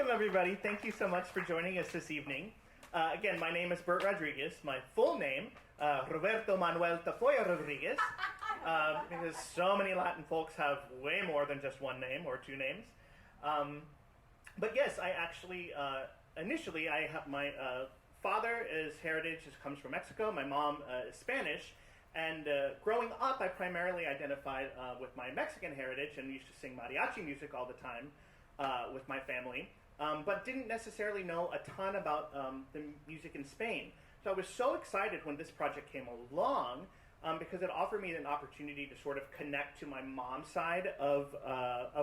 Welcome, everybody. Thank you so much for joining us this evening. Again, my name is Bert Rodriguez. My full name, Roberto Manuel Tafoya Rodriguez, because so many Latin folks have way more than just one name or two names. But yes, I actually, initially, I have my father's heritage comes from Mexico. My mom is Spanish. And growing up, I primarily identified with my Mexican heritage and used to sing mariachi music all the time with my family, but didn't necessarily know a ton about the music in Spain. So I was so excited when this project came along because it offered me an opportunity to sort of connect to my mom's side of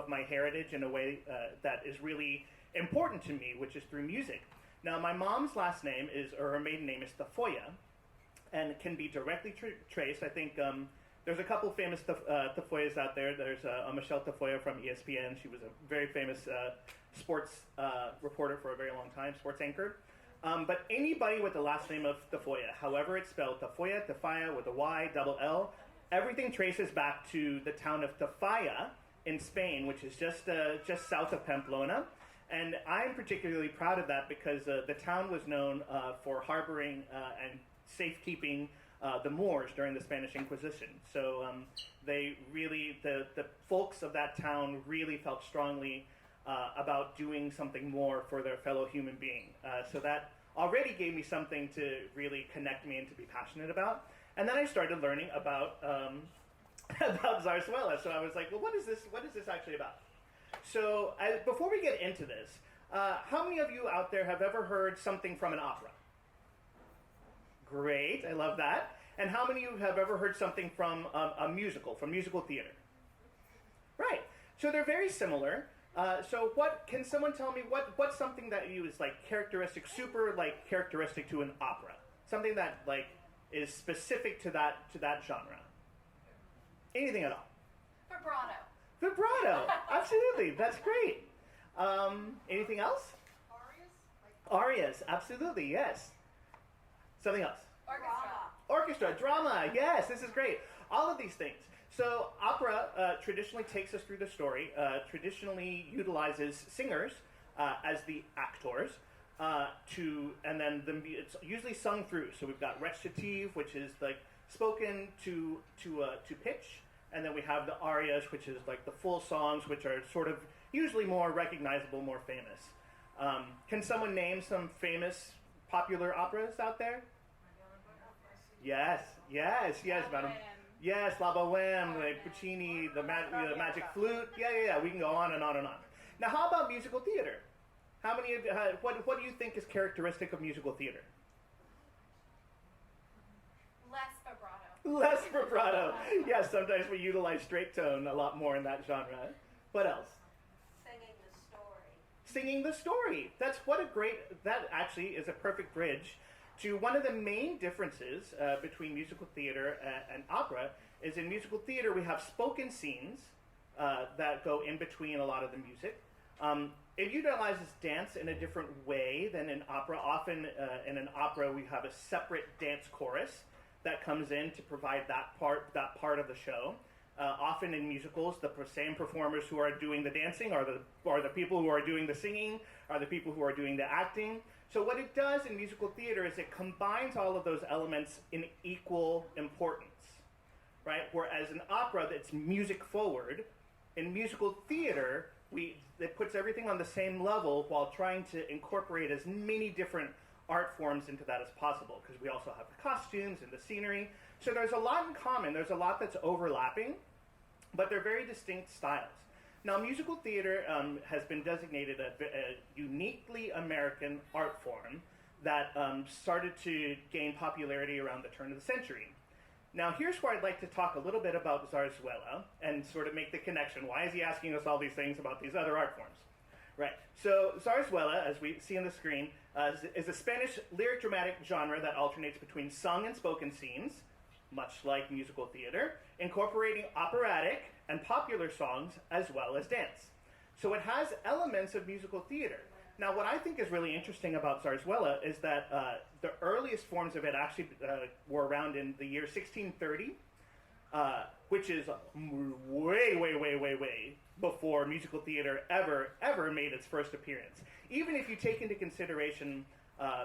my heritage in a way that is really important to me, which is through music. Now, my mom's last name is, or her maiden name is Tafoya, and can be directly traced. I think there's a couple famous Tafoyas out there. There's Michelle Tafoya from ESPN. She was a very famous sports reporter for a very long time, sports anchor. But anybody with the last name of Tafoya, however it's spelled, Tafoya, Tafaya with a Y, double L, everything traces back to the town of Tafalla in Spain, which is just south of Pamplona. And I'm particularly proud of that because the town was known for harboring and safekeeping the Moors during the Spanish Inquisition. So they really, the folks of that town really felt strongly about doing something more for their fellow human being. So that already gave me something to really connect me and to be passionate about. And then I started learning about about Zarzuela. So I was like, well, what is this actually about? So before we get into this, how many of you out there have ever heard something from an opera? Great, I love that. And how many of you have ever heard something from a musical, from musical theater? Right, so they're very similar. So what, can someone tell me what's something that you is like characteristic, super like characteristic to an opera? Something that like is specific to that genre? Anything at all? Vibrato. Vibrato, absolutely, that's great. Anything else? Arias, absolutely, yes. Something else? Orchestra, drama, yes, this is great. All of these things. So opera traditionally takes us through the story, traditionally utilizes singers as the actors, and then it's usually sung through. So we've got recitative, which is like spoken to pitch, and then we have the arias, which is like the full songs, which are sort of usually more recognizable, more famous. Can someone name some famous popular operas out there? Yes, madam. Yes, La Bohème, like Puccini, the Magic Flute. Yeah. We can go on and on and on. Now, how about musical theater? How many of what do you think is characteristic of musical theater? Less vibrato. Yes, sometimes we utilize straight tone a lot more in that genre. What else? Singing the story. That actually is a perfect bridge to one of the main differences between musical theater and opera. Is in musical theater we have spoken scenes that go in between a lot of the music. It utilizes dance in a different way than in opera. Often in an opera we have a separate dance chorus that comes in to provide that part of the show. Often in musicals, the same performers who are doing the dancing are the people who are doing the singing, are the people who are doing the acting. So what it does in musical theater is it combines all of those elements in equal importance, right? Whereas in opera, it's music forward. In musical theater, it puts everything on the same level while trying to incorporate as many different art forms into that as possible, because we also have the costumes and the scenery. So there's a lot in common. There's a lot that's overlapping, but they're very distinct styles. Now, musical theater has been designated a uniquely American art form that started to gain popularity around the turn of the century. Now, here's where I'd like to talk a little bit about Zarzuela and sort of make the connection. Why is he asking us all these things about these other art forms? Right, so Zarzuela, as we see on the screen, is a Spanish lyric dramatic genre that alternates between sung and spoken scenes, much like musical theater, incorporating operatic and popular songs as well as dance. So it has elements of musical theater. Now, what I think is really interesting about Zarzuela is that the earliest forms of it actually were around in the year 1630. which is way, way, way, way, way before musical theater ever made its first appearance. Even if you take into consideration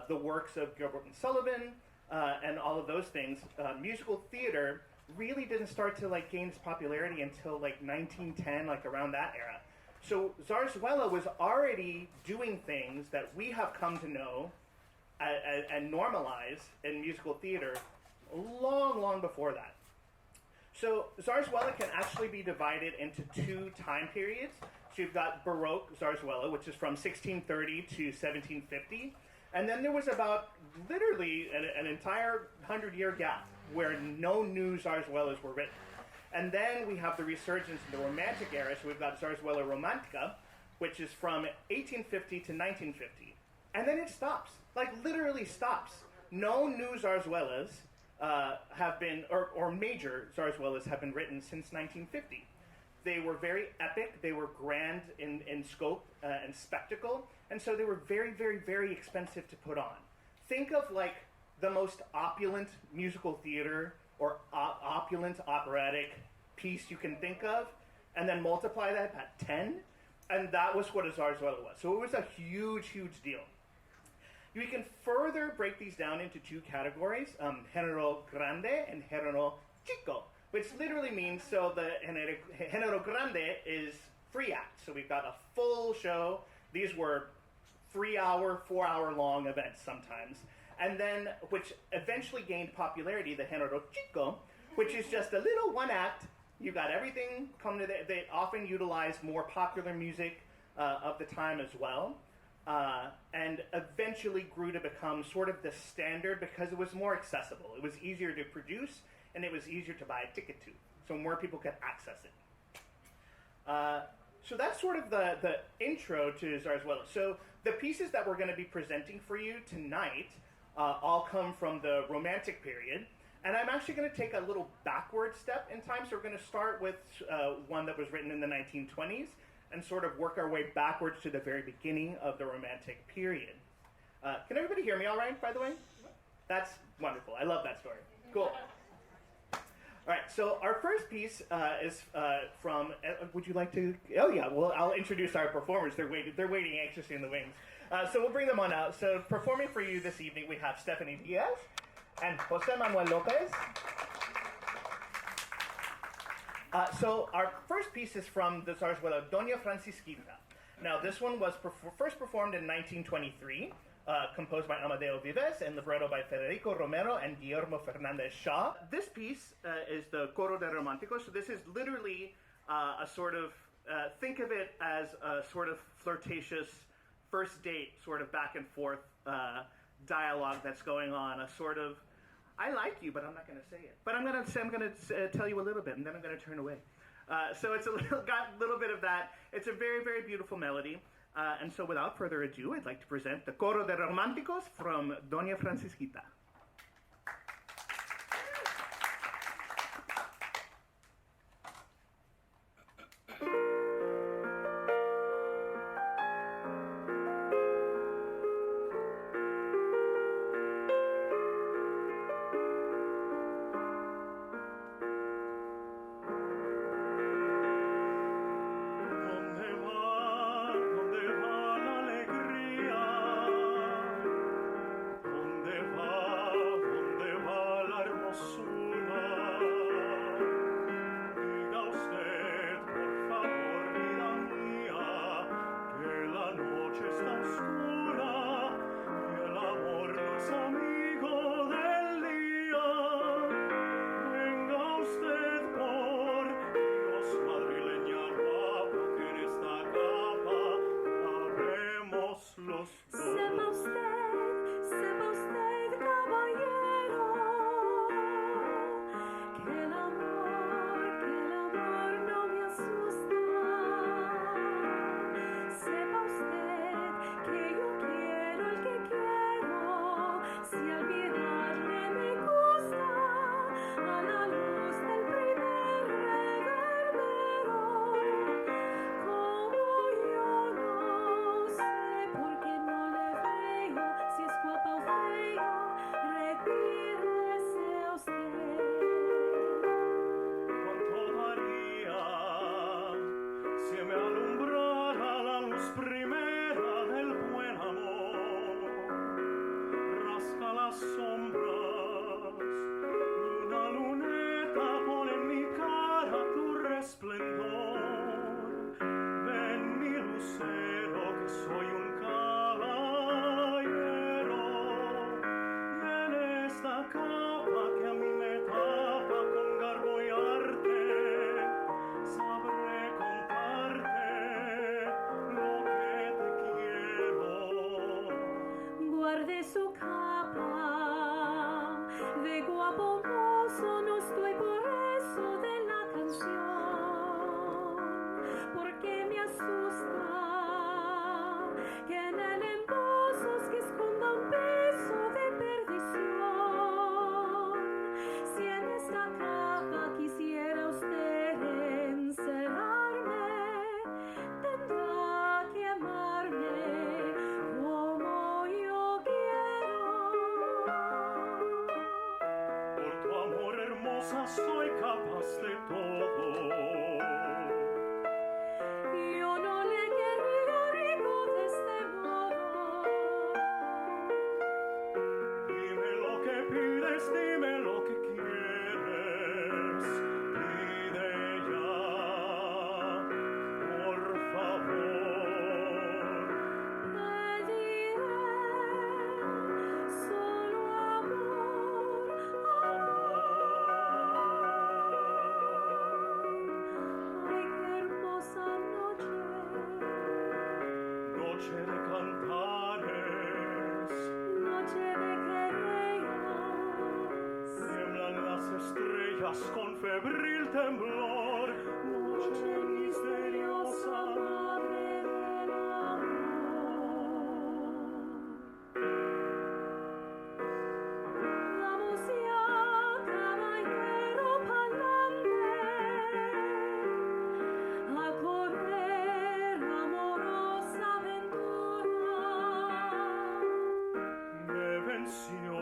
the works of Gilbert and Sullivan and all of those things, musical theater really didn't start to like gain its popularity until like 1910, like around that era. So Zarzuela was already doing things that we have come to know and normalize in musical theater long, long before that. So Zarzuela can actually be divided into two time periods. So you've got Baroque Zarzuela, which is from 1630 to 1750. And then there was about literally an entire 100-year gap where no new Zarzuelas were written. And then we have the resurgence in the Romantic era. So we've got Zarzuela Romantica, which is from 1850 to 1950. And then it stops, like literally stops. No new Zarzuelas have been, or major Zarzuelas have been written since 1950. They were very epic, they were grand in scope and spectacle, and so they were very, very, very expensive to put on. Think of like the most opulent musical theater or opulent operatic piece you can think of, and then multiply that by 10, and that was what a Zarzuela was. So it was a huge, huge deal. We can further break these down into two categories, género grande and género chico, which literally means, so the género grande is free act. So we've got a full show. These were 3-hour, 4-hour long events sometimes. And then, which eventually gained popularity, the género chico, which is just a little one act. You got everything come to they often utilized more popular music of the time as well. And eventually grew to become sort of the standard because it was more accessible. It was easier to produce, and it was easier to buy a ticket to, so more people could access it. So that's sort of the intro to Zarzuela. So the pieces that we're going to be presenting for you tonight all come from the Romantic period, and I'm actually going to take a little backward step in time. So we're going to start with one that was written in the 1920s, and sort of work our way backwards to the very beginning of the Romantic period. Can everybody hear me all right, by the way? That's wonderful. I love that story. Cool. All right, so our first piece is from, would you like to, oh yeah, well, I'll introduce our performers. They're waiting anxiously in the wings. So we'll bring them on out. So performing for you this evening, we have Stefanie Diaz and Jose Manuel-Lopez. So our first piece is from the Zarzuela DOÑA Francisquita. Now this one was first performed in 1923, composed by Amadeo Vives and libretto by Federico Romero and Guillermo Fernandez Shaw. This piece is the CORO de Románticos. So this is literally a sort of, think of it as a sort of flirtatious first date, sort of back and forth dialogue that's going on, a sort of, I like you, but I'm not going to say it. But I'm going to tell you a little bit, and then I'm going to turn away. So it's got a little bit of that. It's a very, very beautiful melody. And so without further ado, I'd like to present the CORO de Románticos from DOñA Francisquita. Porque no le veo diosa, soy capaz de todo. Yo no le quería rico de este modo. Dime lo que pides, dime lo que quieres. Pide ya, por favor. Pediré solo amor, Ay, qué hermosa noche. Noche de cantares, Noche de querellas, tiemblan las estrellas con febril temblor. noche misteriosa, madre del amor. Vamos ya, caballero pa'lante, a correr amorosa aventura. Me venció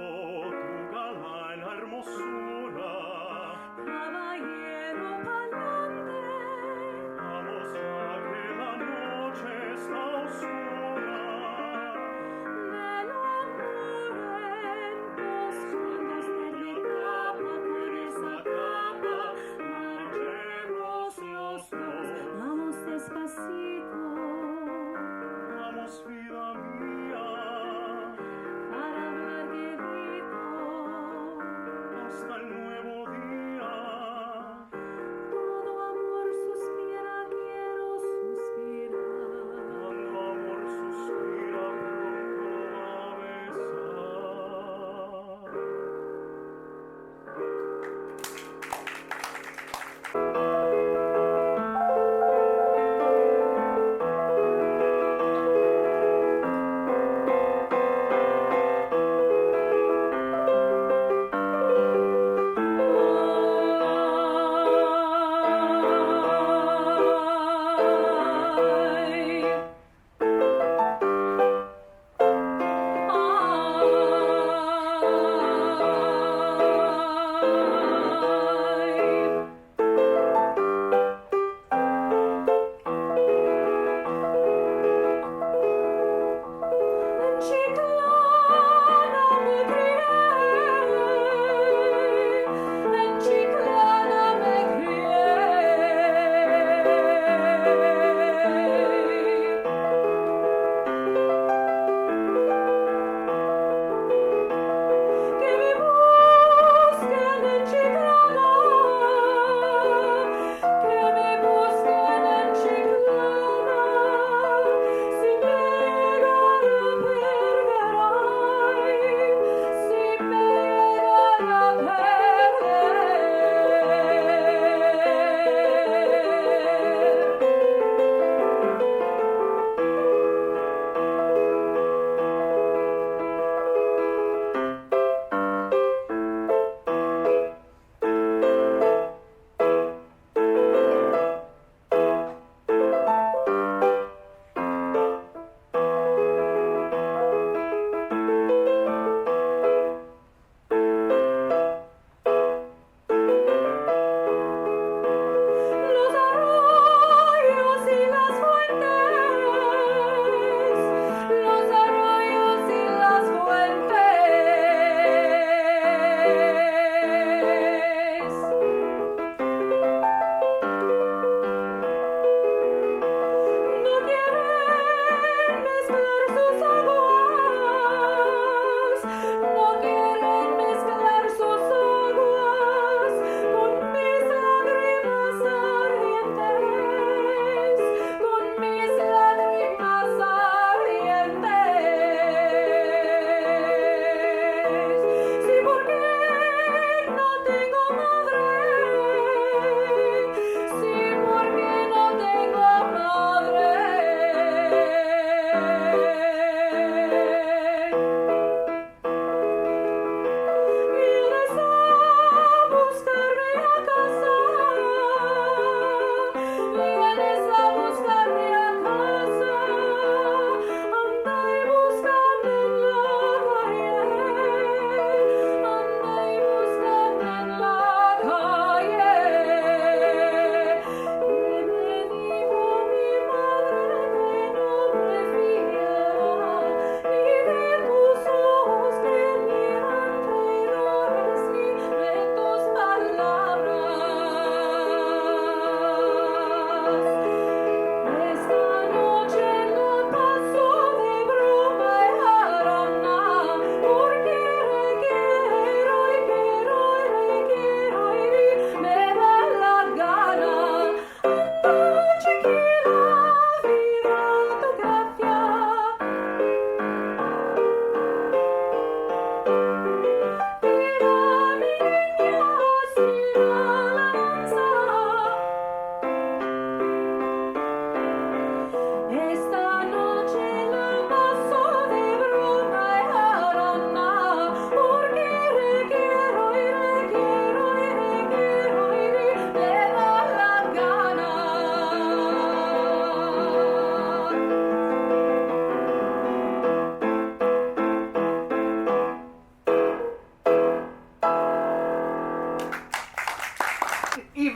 tu galán hermosura. Caballero pa'lante,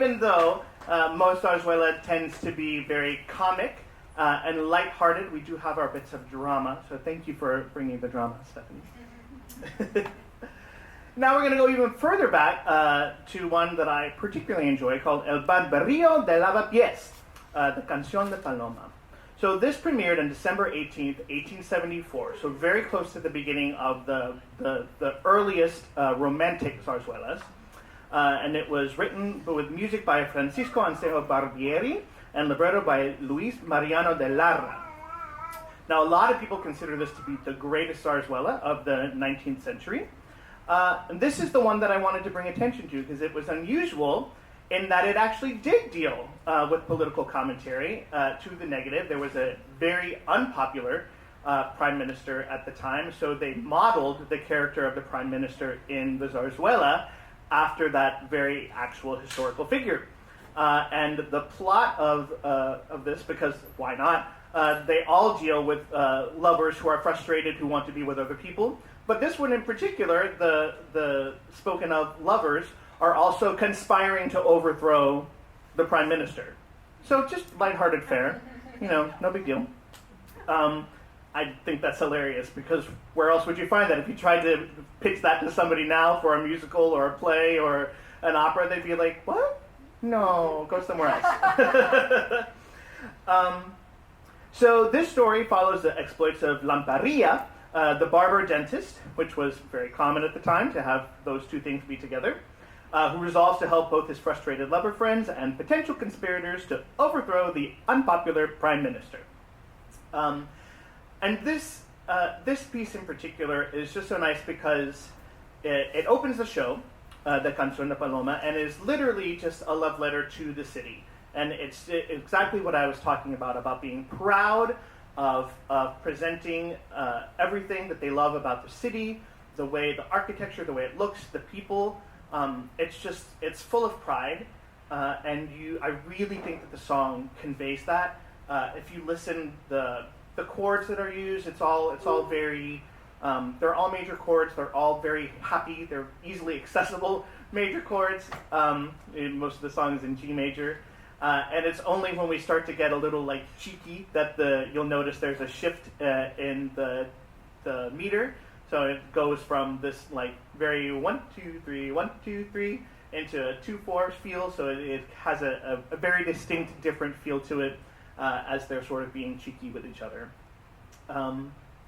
even though most Zarzuela tends to be very comic and lighthearted, we do have our bits of drama. So thank you for bringing the drama, Stefanie. Now we're going to go even further back to one that I particularly enjoy called El Barberillo de Lavapiés, the Canción de Paloma. So this premiered on December 18th, 1874, so very close to the beginning of the earliest romantic zarzuelas. And it was written with music by Francisco Ansejo Barbieri and libretto by Luis Mariano de Larra. Now, a lot of people consider this to be the greatest zarzuela of the 19th century. And this is the one that I wanted to bring attention to because it was unusual in that it actually did deal with political commentary to the negative. There was a very unpopular prime minister at the time, so they modeled the character of the prime minister in the zarzuela after that very actual historical figure. And the plot of this, because why not, they all deal with lovers who are frustrated, who want to be with other people. But this one in particular, the spoken of lovers, are also conspiring to overthrow the prime minister. So just lighthearted fare, no big deal. I think that's hilarious because where else would you find that? If you tried to pitch that to somebody now for a musical or a play or an opera, they'd be like, what? No, go somewhere else. So this story follows the exploits of Lamparilla, the barber dentist, which was very common at the time to have those two things be together, who resolves to help both his frustrated lover friends and potential conspirators to overthrow the unpopular prime minister. And this piece in particular is just so nice because it opens the show, the Canción de Paloma, and is literally just a love letter to the city. And it's exactly what I was talking about being proud of presenting everything that they love about the city, the architecture, the way it looks, the people. It's full of pride, and I really think that the song conveys that. If you listen, the chords that are used, it's all very, they're all major chords, they're all very happy, they're easily accessible major chords. Most of the song is in G major. And it's only when we start to get a little cheeky that you'll notice there's a shift in the meter. So it goes from this very 1 2 3 1 2 3 into a 2/4 feel. So it has a very distinct, different feel to it as they're sort of being cheeky with each other.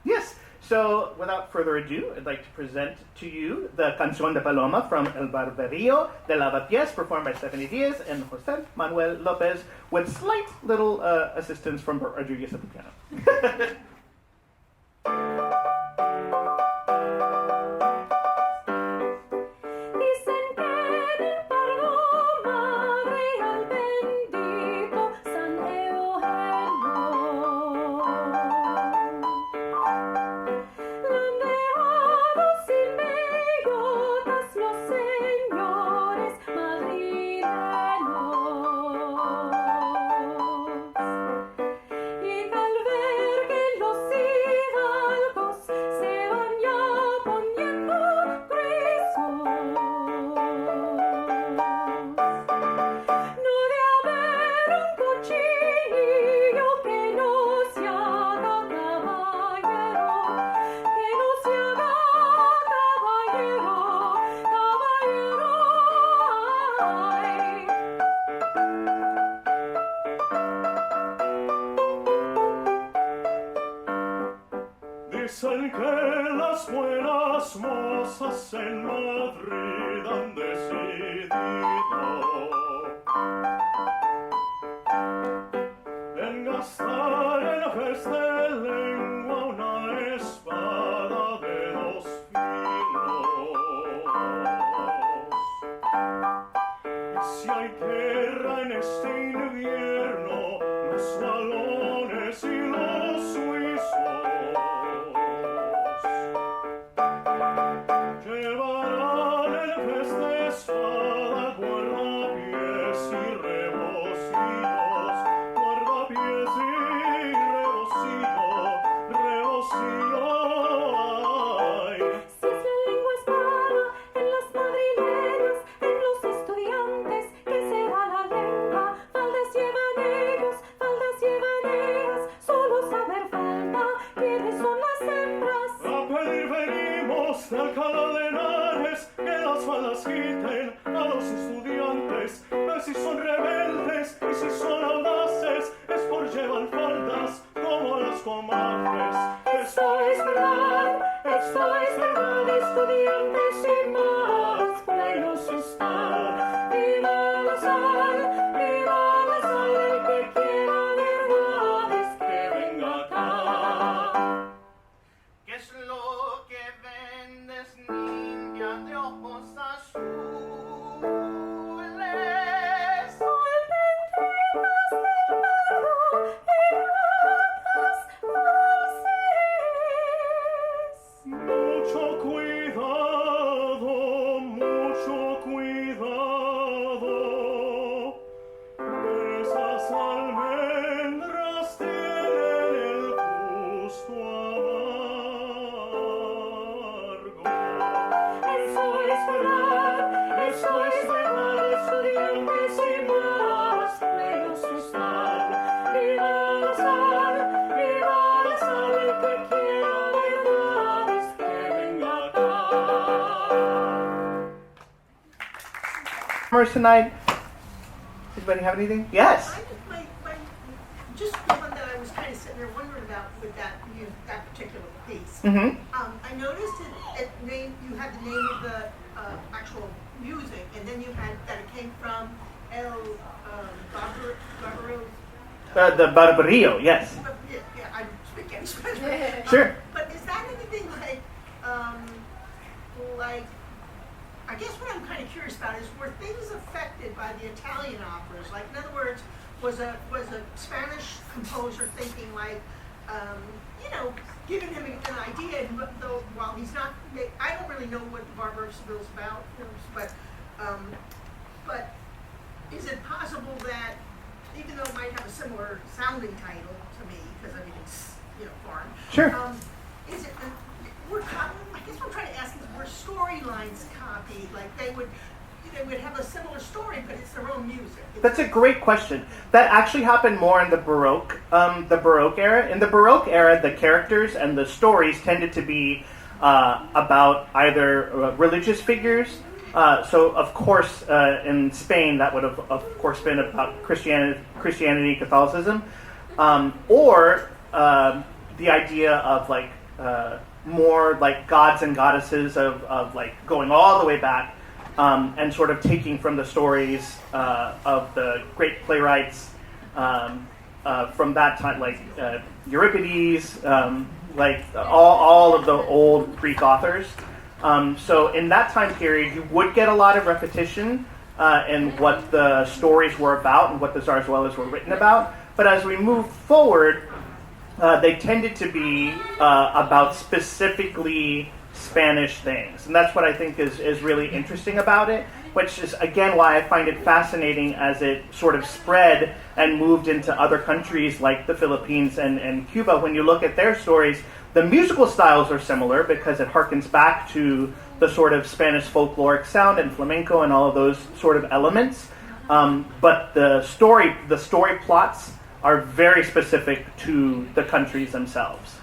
Yes. So without further ado, I'd like to present to you the Canción de Paloma from El Barberillo de Lavapiés, performed by Stefanie Diaz and José Manuel-Lopez, with slight little assistance from Bert Rodriguez at the piano. Dicen que las buenas mozas en Madrid han decidido en gastar en vez de lengua una espada de 2 filos. Y si hay guerra en este invierno, los balones y los suizos llevarán en vez de espada guardapiés y rebocillos, guardapiés y rebocillo, ay. Si es la lengua espada en las madrileñas, en los estudiantes, ¿qué será la de Alcalá de Henares, que las balas quiten a los estudiantes, que si son rebeldes y si son audaces, es por llevar faldas como las comadres. Esto es verdad, estudiantes y más plenos están. Viva la sal, el que quiera verdades que venga acá. ¿Qué es lo que vendes, niña de ojos azules? Mucho cuidado, esas almendras tienen el gusto amargo. Eso es verdad, estudiantes y más plenos están. Viva la sal, el que quiera verdades que venga acá. Tonight. Anybody have anything? Yes. Just the one that I was kind of sitting there wondering about with that particular piece. Mm-hmm. I noticed you had the name of the actual music, and then you had that it came from Barberillo. The Barberillo, yes. Yeah, I speak any Spanish. Sure. But is that anything like, I guess what I'm kind of curious about is, were things affected by the Italian operas? Like, in other words, was a Spanish composer thinking like, giving him an idea, and though while he's not, I don't really know what the Barber of Seville's about, but is it possible that, even though it might have a similar sounding title to me, because I mean it's foreign. Sure. Is it? I guess what I'm trying to ask is, were storylines copied? Like they would have a similar story, but it's their own music. That's a great question. That actually happened more in the Baroque era. In the Baroque era, the characters and the stories tended to be about either religious figures. So, of course, in Spain, that would have, of course, been about Christianity, Catholicism, or the idea of like more like gods and goddesses of like going all the way back. And sort of taking from the stories of the great playwrights from that time, like Euripides, like all of the old Greek authors. So in that time period, you would get a lot of repetition in what the stories were about and what the Zarzuelas were written about. But as we move forward, they tended to be about specifically Spanish things. And that's what I think is really interesting about it, which is, again, why I find it fascinating as it sort of spread and moved into other countries like the Philippines and Cuba. When you look at their stories, the musical styles are similar because it harkens back to the sort of Spanish folkloric sound and flamenco and all of those sort of elements. But the story plots are very specific to the countries themselves.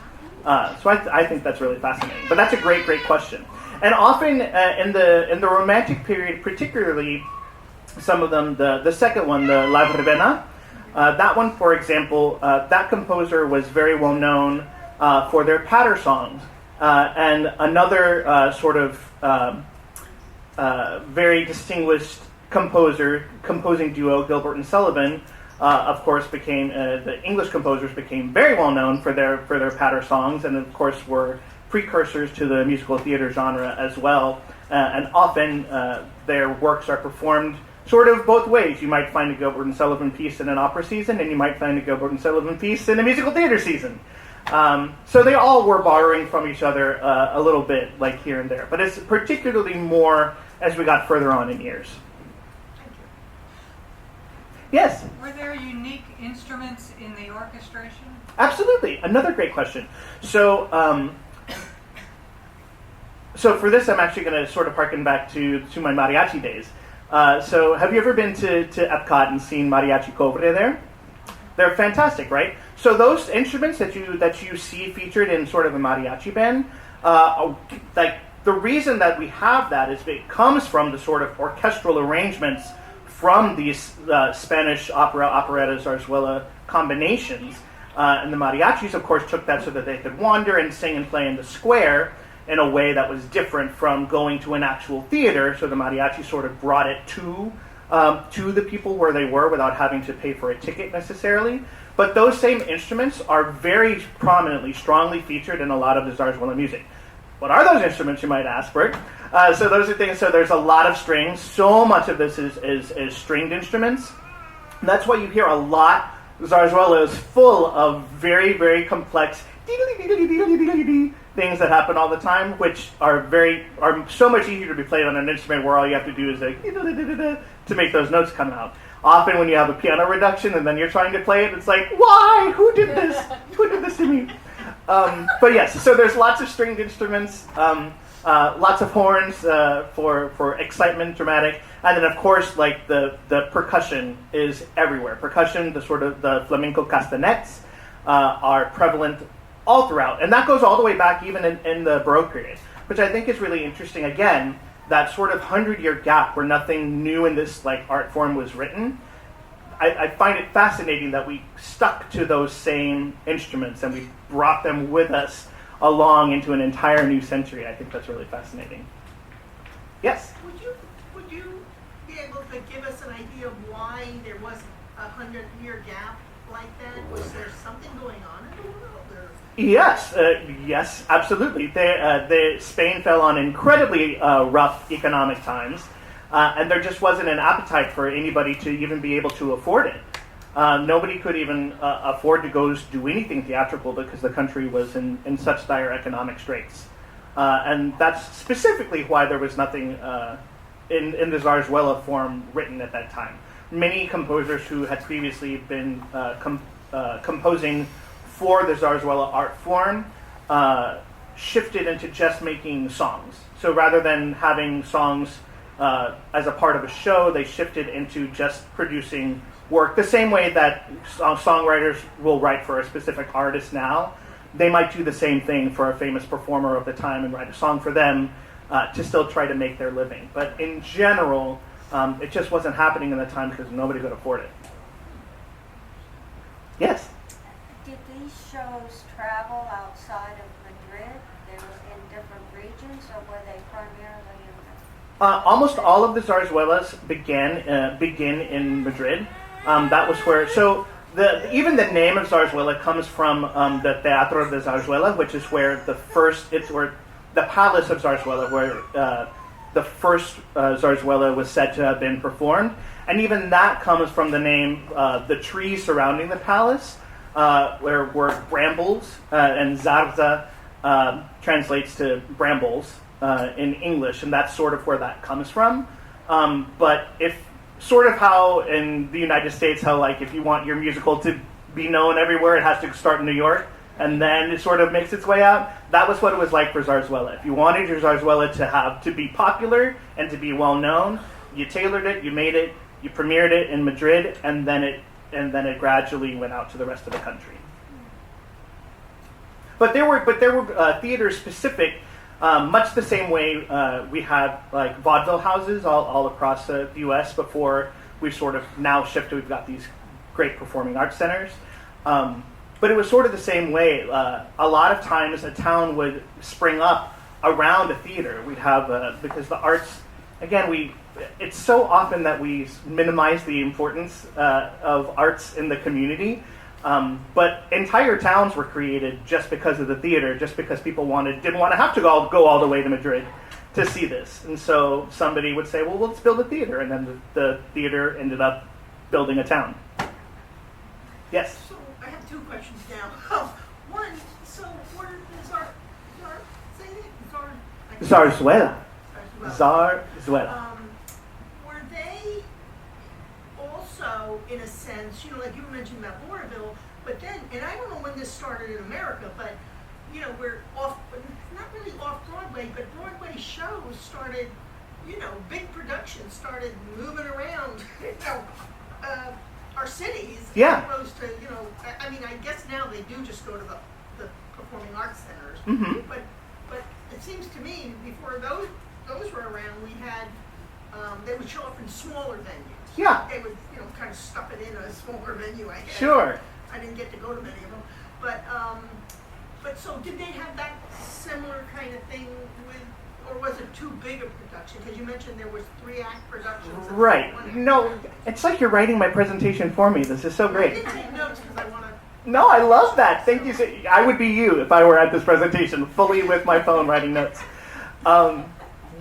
So I think that's really fascinating. But that's a great question. And often in the Romantic period, particularly some of them, the second one, the La Verbena, that one, for example, that composer was very well known for their patter songs. And another sort of very distinguished composing duo, Gilbert and Sullivan, of course, became the English composers became very well known for their patter songs, and of course were precursors to the musical theater genre as well. And often their works are performed sort of both ways. You might find a Gilbert and Sullivan piece in an opera season, and you might find a Gilbert and Sullivan piece in a musical theater season. So they all were borrowing from each other a little bit, like here and there. But it's particularly more as we got further on in years. Yes? Were there unique instruments in the orchestration? Absolutely. Another great question. So for this, I'm actually going to sort of harken back to my mariachi days. So have you ever been to Epcot and seen Mariachi Cobre there? They're fantastic, right? So those instruments that you see featured in sort of a mariachi band, like The reason that we have that is it comes from the sort of orchestral arrangements from these Spanish opera, operetta, zarzuela combinations. And the mariachis, of course, took that so that they could wander and sing and play in the square in a way that was different from going to an actual theater. So the mariachi sort of brought it to the people where they were without having to pay for a ticket necessarily. But those same instruments are very prominently, strongly featured in a lot of the zarzuela music. What are those instruments, you might ask, Bert? So those are things, so there's a lot of strings. So much of this is stringed instruments. And that's why you hear a lot. Zarzuela is full of very, very complex things that happen all the time, which are so much easier to be played on an instrument where all you have to do is like to make those notes come out. Often when you have a piano reduction and then you're trying to play it, it's like, why? Who did this? Who did this to me? But yes, so there's lots of stringed instruments, lots of horns for excitement, dramatic, and then of course, like the percussion is everywhere. Percussion, the sort of the flamenco castanets are prevalent all throughout, and that goes all the way back even in the Baroque period, which I think is really interesting. Again, that sort of 100-year gap where nothing new in this like art form was written. I find it fascinating that we stuck to those same instruments and we brought them with us along into an entire new century. I think that's really fascinating. Yes? Would you be able to give us an idea of why there was a 100-year gap like that? Was there something going on in the world? Yes, absolutely. Spain fell on incredibly rough economic times, and there just wasn't an appetite for anybody to even be able to afford it. Nobody could even afford to go do anything theatrical because the country was in such dire economic straits. And that's specifically why there was nothing in the zarzuela form written at that time. Many composers who had previously been composing for the zarzuela art form shifted into just making songs. So rather than having songs as a part of a show, they shifted into just producing work. The same way that songwriters will write for a specific artist now, they might do the same thing for a famous performer of the time and write a song for them to still try to make their living. But in general, it just wasn't happening in the time because nobody could afford it. Yes? Did these shows travel outside of Madrid? They were in different regions, or were they primarily in the... Almost all of the zarzuelas begin in Madrid. That was where, so even the name of zarzuela comes from the Teatro de Zarzuela, which is where the palace of zarzuela, where the first zarzuela was said to have been performed. And even that comes from the name, the trees surrounding the palace, where were brambles, and zarza translates to brambles in English, and that's sort of where that comes from. But if sort of how in the United States, how like if you want your musical to be known everywhere, it has to start in New York, and then it sort of makes its way out. That was what it was like for zarzuela. If you wanted your zarzuela to be popular and to be well known, you tailored it, you made it, you premiered it in Madrid, and then it gradually went out to the rest of the country. But there were theater specific, much the same way we had like vaudeville houses all across the U.S. before we sort of now shifted. We've got these great performing arts centers. But it was sort of the same way. A lot of times a town would spring up around a theater. We'd have, because the arts, again, it's so often that we minimize the importance of arts in the community. But entire towns were created just because of the theater, just because people didn't want to have to go all the way to Madrid to see this. And so somebody would say, well, let's build a theater. And then the theater ended up building a town. Yes? So I have two questions now. One, so where is Zarzuela. Zarzuela. Were they also, in a sense, like you were mentioning about vaudeville, but then, and I don't know when this started in America, but we're not really off Broadway, but Broadway shows started, big productions started moving around, our cities. Yeah. As opposed to, I guess now they do just go to the performing arts centers. Mm-hmm. But it seems to me before those were around, we had they would show up in smaller venues. Yeah. They would, kind of stuff it in a smaller venue, I guess. Sure. I didn't get to go to many of them, but so did they have that similar kind of thing with, or was it too big a production? Because you mentioned there was 3-act productions. and Right. 1 act. No, it's like you're writing my presentation for me. This is so I great. did take notes because I want to. No, I love that. Thank you. I would be you if I were at this presentation, fully with my phone writing notes.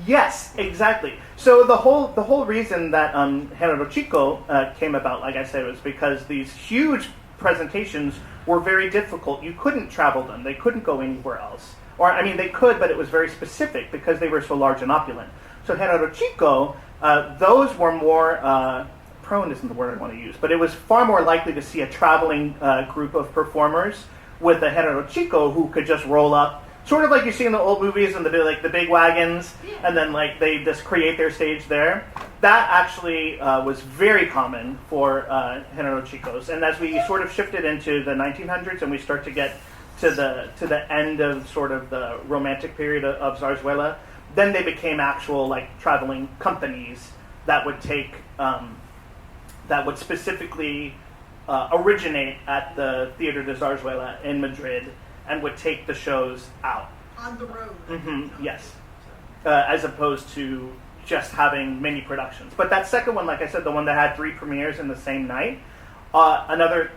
Yes, exactly. So the whole reason that Género Chico came about, like I said, was because these huge presentations were very difficult. You couldn't travel them. They couldn't go anywhere else. Or, I mean, they could, but it was very specific because they were so large and opulent. So Género Chico, those were more, prone isn't the word I want to use, but it was far more likely to see a traveling group of performers with a Género Chico who could just roll up, sort of like you see in the old movies and the big wagons, and then like they just create their stage there. That actually was very common for Género Chicos. And as we sort of shifted into the 1900s and we start to get to the end of sort of the romantic period of Zarzuela, then they became actual like traveling companies that would take that would specifically originate at the Theater de Zarzuela in Madrid and would take the shows out. On the road. Yes. As opposed to just having mini productions. But that second one, like I said, the one that had 3 premieres in the same night, another,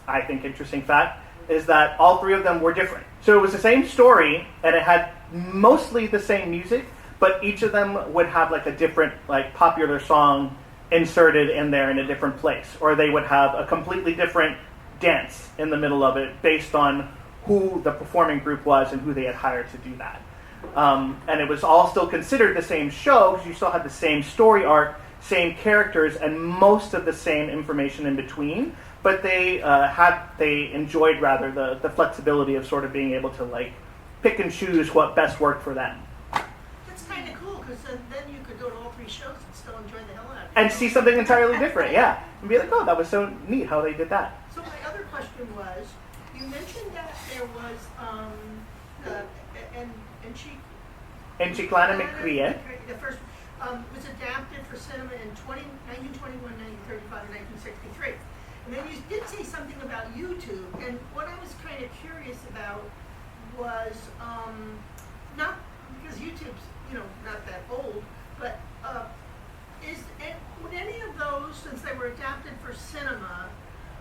I think, interesting fact is that all 3 of them were different. So it was the same story, and it had mostly the same music, but each of them would have like a different like popular song inserted in there in a different place. Or they would have a completely different dance in the middle of it based on who the performing group was and who they had hired to do that. And it was all still considered the same show because you still had the same story arc, same characters, and most of the same information in between. But they enjoyed rather the flexibility of sort of being able to like pick and choose what best worked for them. That's kind of cool because then you could go to all 3 shows and still enjoy the hell out of it. And see something entirely different, yeah. And be like, oh, that was so neat how they did that. So my other question was, you mentioned that there was En CHICLANA me CRIÉ. The first was adapted for cinema in 1921, 1935, and 1963. And then you did say something about YouTube, and what I was kind of curious about was not because YouTube's not that old, but would any of those, since they were adapted for cinema,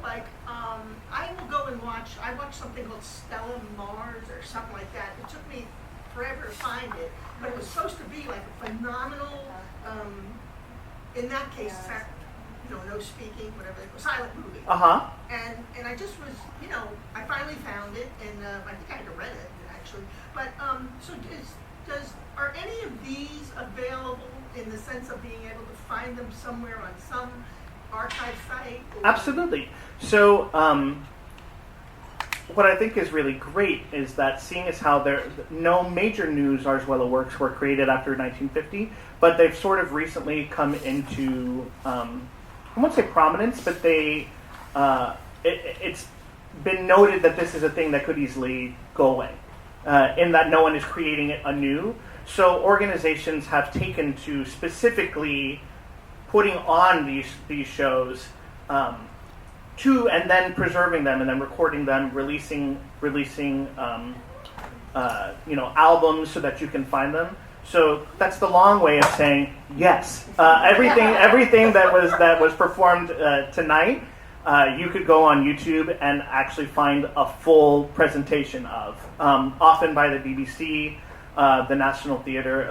like I will go and watch. I watched something called Stella Mars or something like that. It took me forever to find it, but it was supposed to be like a phenomenal. In that case, no speaking, whatever, silent movie. And I just was, I finally found it, and I think I had to rent it actually. But so are any of these available in the sense of being able to find them somewhere on some archive site? Or? Absolutely. So what I think is really great is that seeing as how no major new Zarzuela works were created after 1950, but they've sort of recently come into, I won't say prominence, but it's been noted that this is a thing that could easily go away, in that no one is creating it anew. So organizations have taken to specifically putting on these shows, and then preserving them, and then recording them, releasing albums so that you can find them. So that's the long way of saying yes. Everything that was performed tonight, you could go on YouTube and actually find a full presentation of. Often by the BBC, the National Theater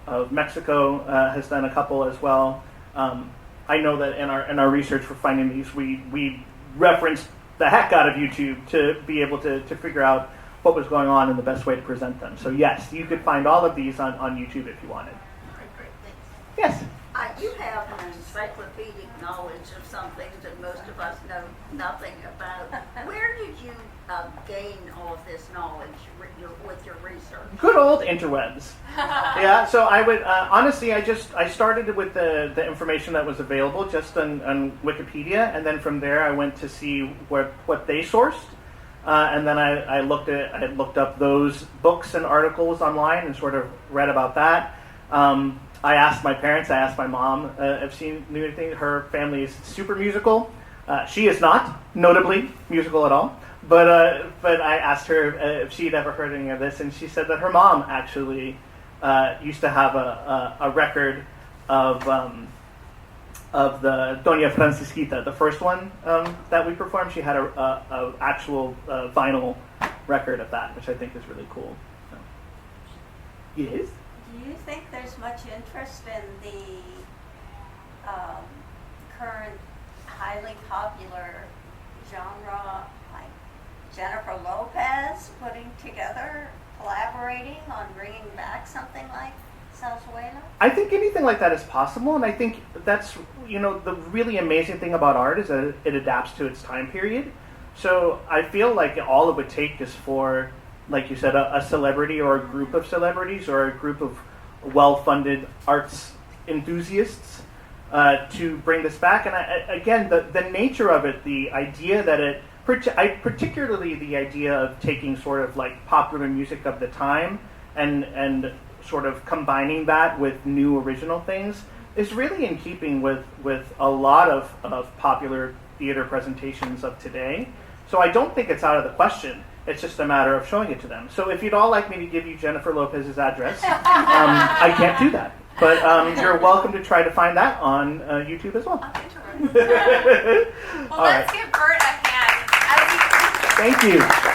of Mexico has done a couple as well. I know that in our research for finding these, we referenced the heck out of YouTube to be able to figure out what was going on and the best way to present them. So yes, you could find all of these on YouTube if you wanted. All right, great, thanks. Yes? You have an encyclopedic knowledge of some things that most of us know nothing about. Where did you gain all of this knowledge with your research? Good old interwebs. Yeah, so I would, honestly, I started with the information that was available just on Wikipedia, and then from there I went to see what they sourced. And then I had looked up those books and articles online and sort of read about that. I asked my parents, I asked my mom if she knew anything. Her family is super musical. She is not, notably, musical at all. But I asked her if she'd ever heard any of this, and she said that her mom actually used to have a record of the Doña Francisquita, the first one that we performed. She had a actual vinyl record of that, which I think is really cool. So. Yes? Do you think there's much interest in the current highly popular genre, like Jennifer Lopez putting together, collaborating on bringing back something like Zarzuela? I think anything like that is possible, and I think that's, the really amazing thing about art is that it adapts to its time period. So I feel like all it would take is for, like you said, a celebrity or a group of celebrities or a group of well-funded arts enthusiasts to bring this back. And again, the nature of it, the idea that particularly the idea of taking sort of like popular music of the time and sort of combining that with new original things is really in keeping with a lot of popular theater presentations of today. So I don't think it's out of the question. It's just a matter of showing it to them. So if you'd all like me to give you Jennifer Lopez's address, I can't do that. But you're welcome to try to find that on YouTube as well. Well, let's give Bert a hand. Thank you.